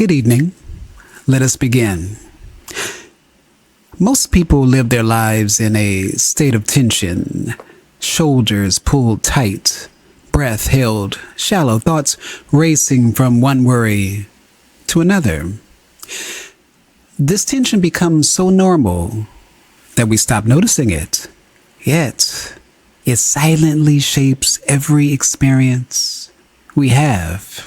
Good evening. Let us begin. Most people live their lives in a state of tension, shoulders pulled tight, breath held shallow, thoughts racing from one worry to another. This tension becomes so normal that we stop noticing it, yet it silently shapes every experience we have.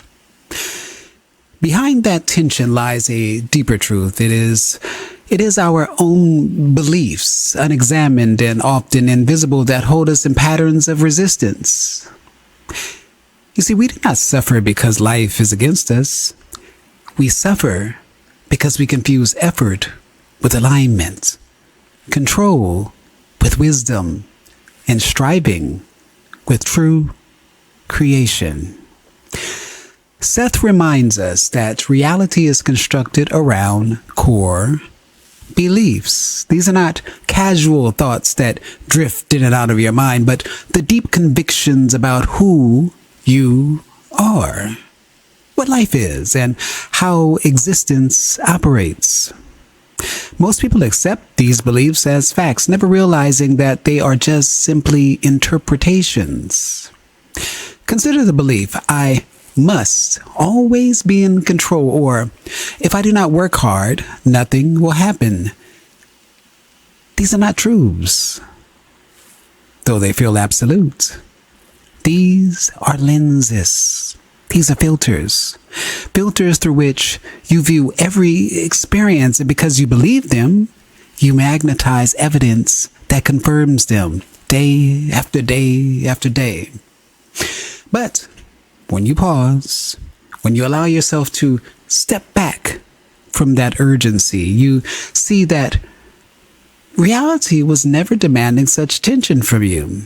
Behind that tension lies a deeper truth. It is our own beliefs, unexamined and often invisible, that hold us in patterns of resistance. You see, we do not suffer because life is against us. We suffer because we confuse effort with alignment, control with wisdom, and striving with true creation. Seth reminds us that reality is constructed around core beliefs. These are not casual thoughts that drift in and out of your mind, but the deep convictions about who you are, what life is, and how existence operates. Most people accept these beliefs as facts, never realizing that they are just simply interpretations. Consider the belief, I must always be in control, or if I do not work hard, nothing will happen. These are not truths, though they feel absolute. These are lenses. These are filters through which you view every experience, and because you believe them, you magnetize evidence that confirms them day after day after day. But when you pause, when you allow yourself to step back from that urgency, you see that reality was never demanding such attention from you.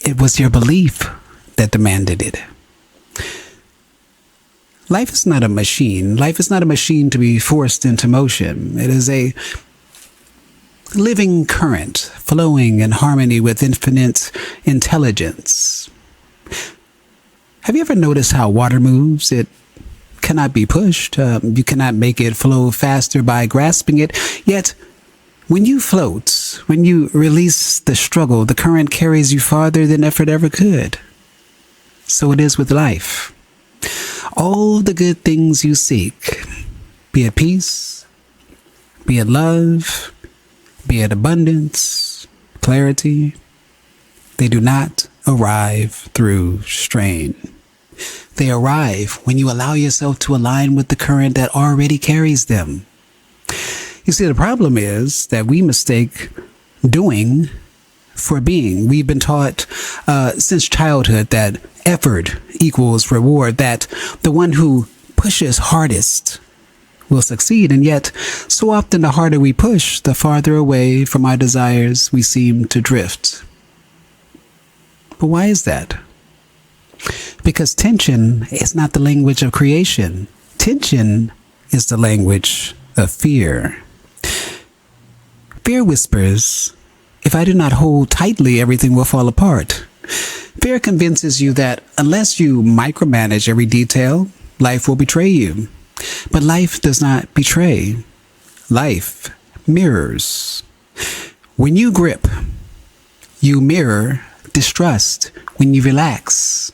It was your belief that demanded it. Life is not a machine. Life is not a machine to be forced into motion. It is a living current flowing in harmony with infinite intelligence. Have you ever noticed how water moves? It cannot be pushed. You cannot make it flow faster by grasping it. Yet, when you float, when you release the struggle, the current carries you farther than effort ever could. So it is with life. All the good things you seek, be it peace, be it love, be it abundance, clarity, they do not arrive through strain. They arrive when you allow yourself to align with the current that already carries them. You see, the problem is that we mistake doing for being. We've been taught since childhood that effort equals reward, that the one who pushes hardest will succeed. And yet, so often the harder we push, the farther away from our desires we seem to drift. But why is that? Because tension is not the language of creation. Tension is the language of fear. Fear whispers, if I do not hold tightly, everything will fall apart. Fear convinces you that unless you micromanage every detail, life will betray you. But life does not betray. Life mirrors. When you grip, you mirror distrust. When you relax,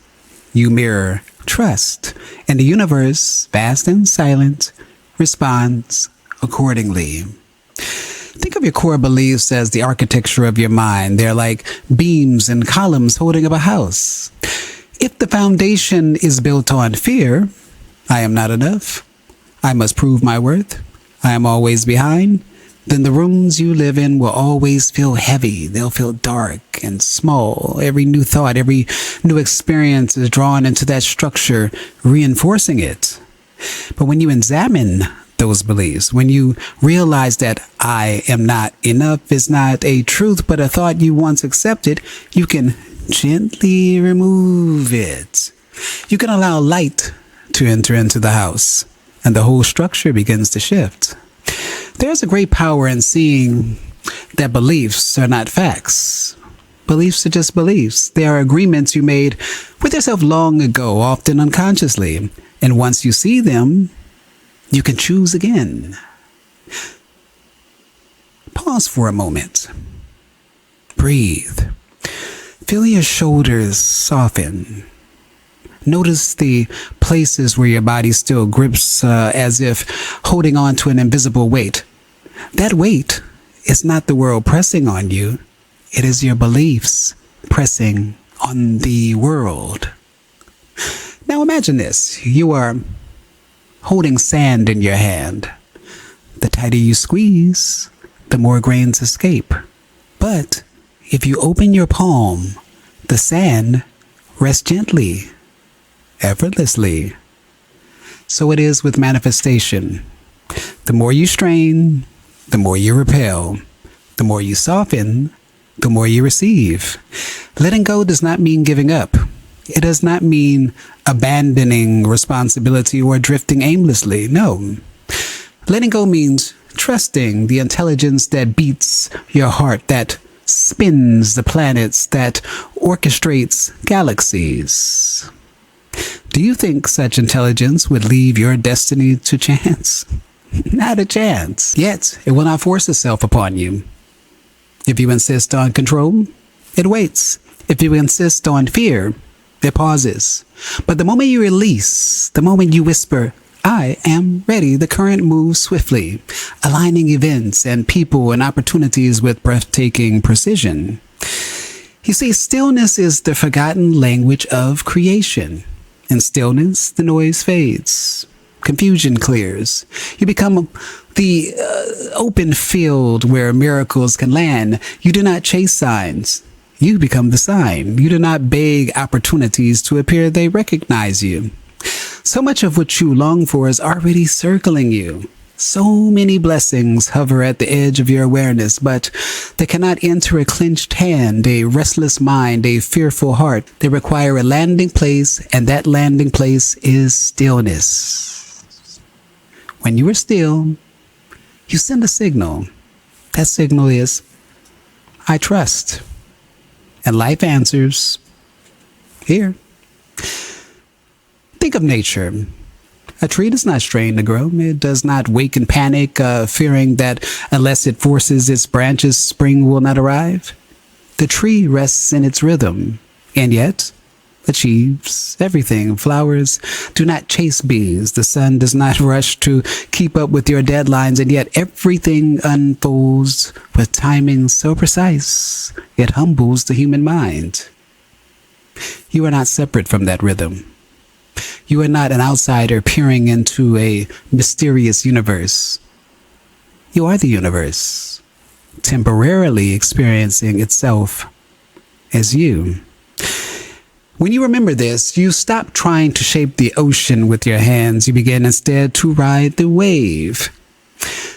you mirror trust. And the universe, vast and silent, responds accordingly. Think of your core beliefs as the architecture of your mind. They're like beams and columns holding up a house. If the foundation is built on fear, I am not enough, I must prove my worth, I am always behind, then the rooms you live in will always feel heavy. They'll feel dark and small. Every new thought, every new experience is drawn into that structure, reinforcing it. But when you examine those beliefs, when you realize that I am not enough is not a truth, but a thought you once accepted, you can gently remove it. You can allow light to enter into the house, and the whole structure begins to shift. There's a great power in seeing that beliefs are not facts. Beliefs are just beliefs. They are agreements you made with yourself long ago, often unconsciously. And once you see them, You can choose again. Pause for a moment. Breathe. Feel your shoulders soften. Notice the places where your body still grips as if holding on to an invisible weight. That weight is not the world pressing on you. It is your beliefs pressing on the world. Now imagine this. You are holding sand in your hand. The tighter you squeeze, the more grains escape. But if you open your palm, the sand rests gently, effortlessly. So it is with manifestation. The more you strain, the more you repel. The more you soften, the more you receive. Letting go does not mean giving up. It does not mean abandoning responsibility or drifting aimlessly. No. Letting go means trusting the intelligence that beats your heart, that spins the planets, that orchestrates galaxies. Do you think such intelligence would leave your destiny to chance? Not a chance. Yet, it will not force itself upon you. If you insist on control, it waits. If you insist on fear, it pauses. But the moment you release, the moment you whisper, I am ready, the current moves swiftly, aligning events and people and opportunities with breathtaking precision. You see, stillness is the forgotten language of creation. In stillness, the noise fades. Confusion clears. You become the open field where miracles can land. You do not chase signs. You become the sign. You do not beg opportunities to appear. They recognize you. So much of what you long for is already circling you. So many blessings hover at the edge of your awareness, but they cannot enter a clenched hand, a restless mind, a fearful heart. They require a landing place, and that landing place is stillness. When you are still, you send a signal. That signal is, I trust. And life answers, here. Think of nature. A tree does not strain to grow. It does not wake in panic, fearing that unless it forces its branches, spring will not arrive. The tree rests in its rhythm, and yet achieves everything. Flowers do not chase bees. The sun does not rush to keep up with your deadlines, and yet everything unfolds with timing so precise, it humbles the human mind. You are not separate from that rhythm. You are not an outsider peering into a mysterious universe. You are the universe, temporarily experiencing itself as you. When you remember this, you stop trying to shape the ocean with your hands. You begin instead to ride the wave.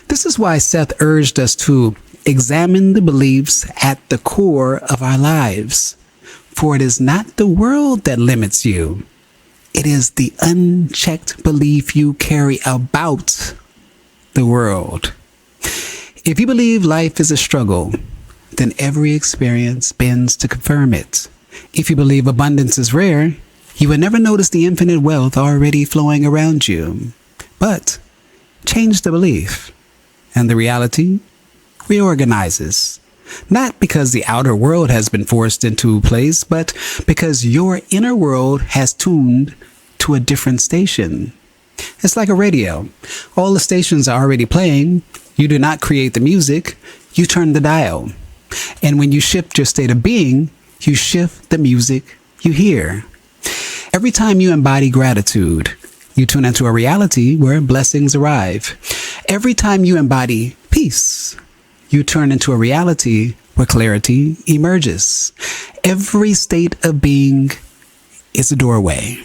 This is why Seth urged us to examine the beliefs at the core of our lives. For it is not the world that limits you. It is the unchecked belief you carry about the world. If you believe life is a struggle, then every experience bends to confirm it. If you believe abundance is rare, you will never notice the infinite wealth already flowing around you. But change the belief, and the reality reorganizes. Not because the outer world has been forced into place, but because your inner world has tuned to a different station. It's like a radio. All the stations are already playing. You do not create the music. You turn the dial. And when you shift your state of being, you shift the music you hear. Every time you embody gratitude, you tune into a reality where blessings arrive. Every time you embody peace, you turn into a reality where clarity emerges. Every state of being is a doorway.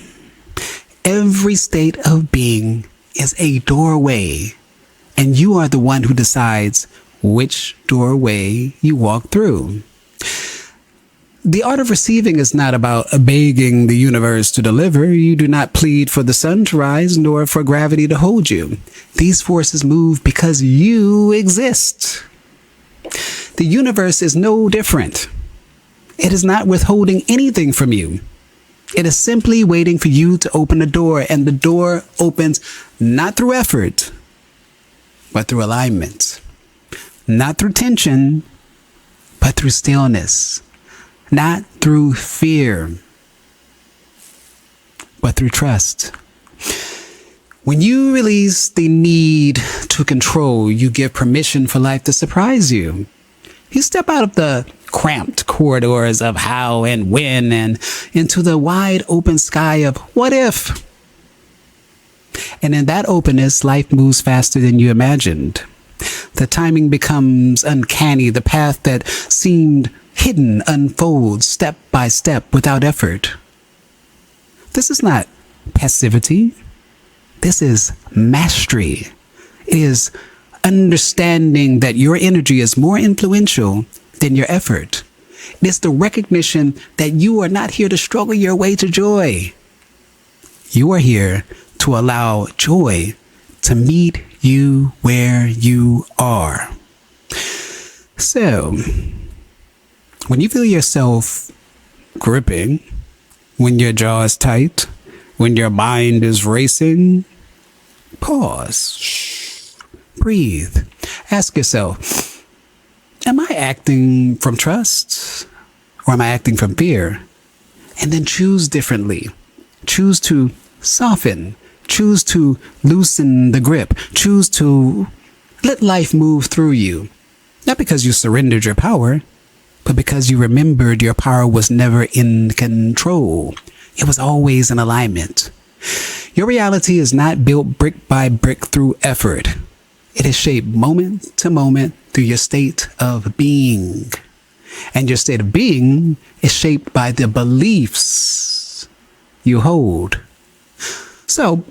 Every state of being is a doorway, and you are the one who decides which doorway you walk through. The art of receiving is not about begging the universe to deliver. You do not plead for the sun to rise nor for gravity to hold you. These forces move because you exist. The universe is no different. It is not withholding anything from you. It is simply waiting for you to open the door, and the door opens not through effort, but through alignment. Not through tension, but through stillness. Not through fear, but through trust. When you release the need to control, you give permission for life to surprise you. You step out of the cramped corridors of how and when and into the wide open sky of what if. And in that openness, life moves faster than you imagined. The timing becomes uncanny. The path that seemed hidden unfolds step by step without effort. This is not passivity. This is mastery. It is understanding that your energy is more influential than your effort. It is the recognition that you are not here to struggle your way to joy. You are here to allow joy to meet you where you are. So, when you feel yourself gripping, when your jaw is tight, when your mind is racing, pause, breathe, ask yourself, am I acting from trust or am I acting from fear? And then choose differently. Choose to soften. Choose to loosen the grip. Choose to let life move through you. Not because you surrendered your power, but because you remembered your power was never in control. It was always in alignment. Your reality is not built brick by brick through effort. It is shaped moment to moment through your state of being. And your state of being is shaped by the beliefs you hold. So,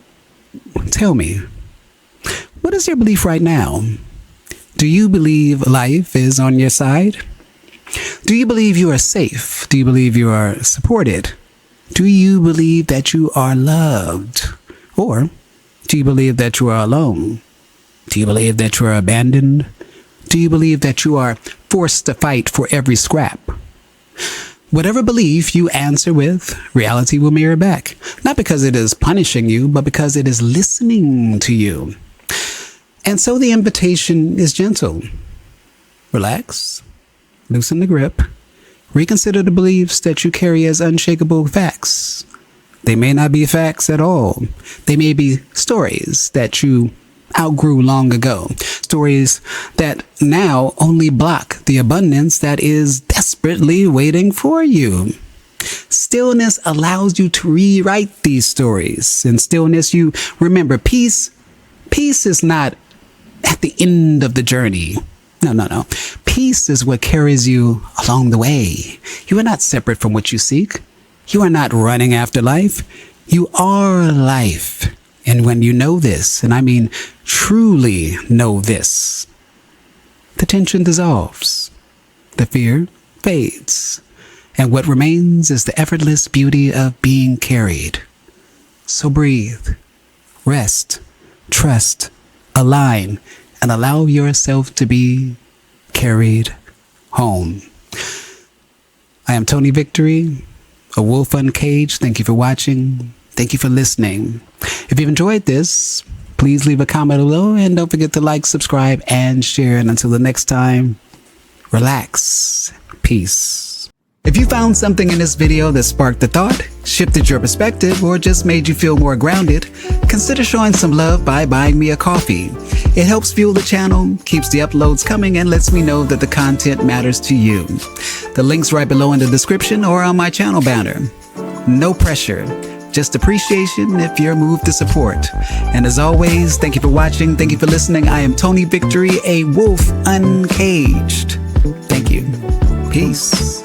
tell me, what is your belief right now? Do you believe life is on your side? Do you believe you are safe? Do you believe you are supported? Do you believe that you are loved? Or do you believe that you are alone? Do you believe that you are abandoned? Do you believe that you are forced to fight for every scrap? Whatever belief you answer with, reality will mirror back. Not because it is punishing you, but because it is listening to you. And so the invitation is gentle. Relax, loosen the grip, reconsider the beliefs that you carry as unshakable facts. They may not be facts at all. They may be stories that you outgrew long ago. Stories that now only block the abundance that is desperately waiting for you. Stillness allows you to rewrite these stories. In stillness, you remember peace. Peace is not at the end of the journey. No. Peace is what carries you along the way. You are not separate from what you seek. You are not running after life. You are life. And when you know this, and I mean truly know this, the tension dissolves, the fear fades, and what remains is the effortless beauty of being carried. So breathe, rest, trust, align, and allow yourself to be carried home. I am Tony Victory, a wolf uncaged. Thank you for watching. Thank you for listening. If you've enjoyed this, please leave a comment below and don't forget to like, subscribe, and share. And until the next time, relax. Peace. If you found something in this video that sparked a thought, shifted your perspective, or just made you feel more grounded, consider showing some love by buying me a coffee. It helps fuel the channel, keeps the uploads coming, and lets me know that the content matters to you. The link's right below in the description or on my channel banner. No pressure, just appreciation if you're moved to support. And as always, thank you for watching, thank you for listening. I am Tony Victory, a wolf uncaged. Thank you. Peace.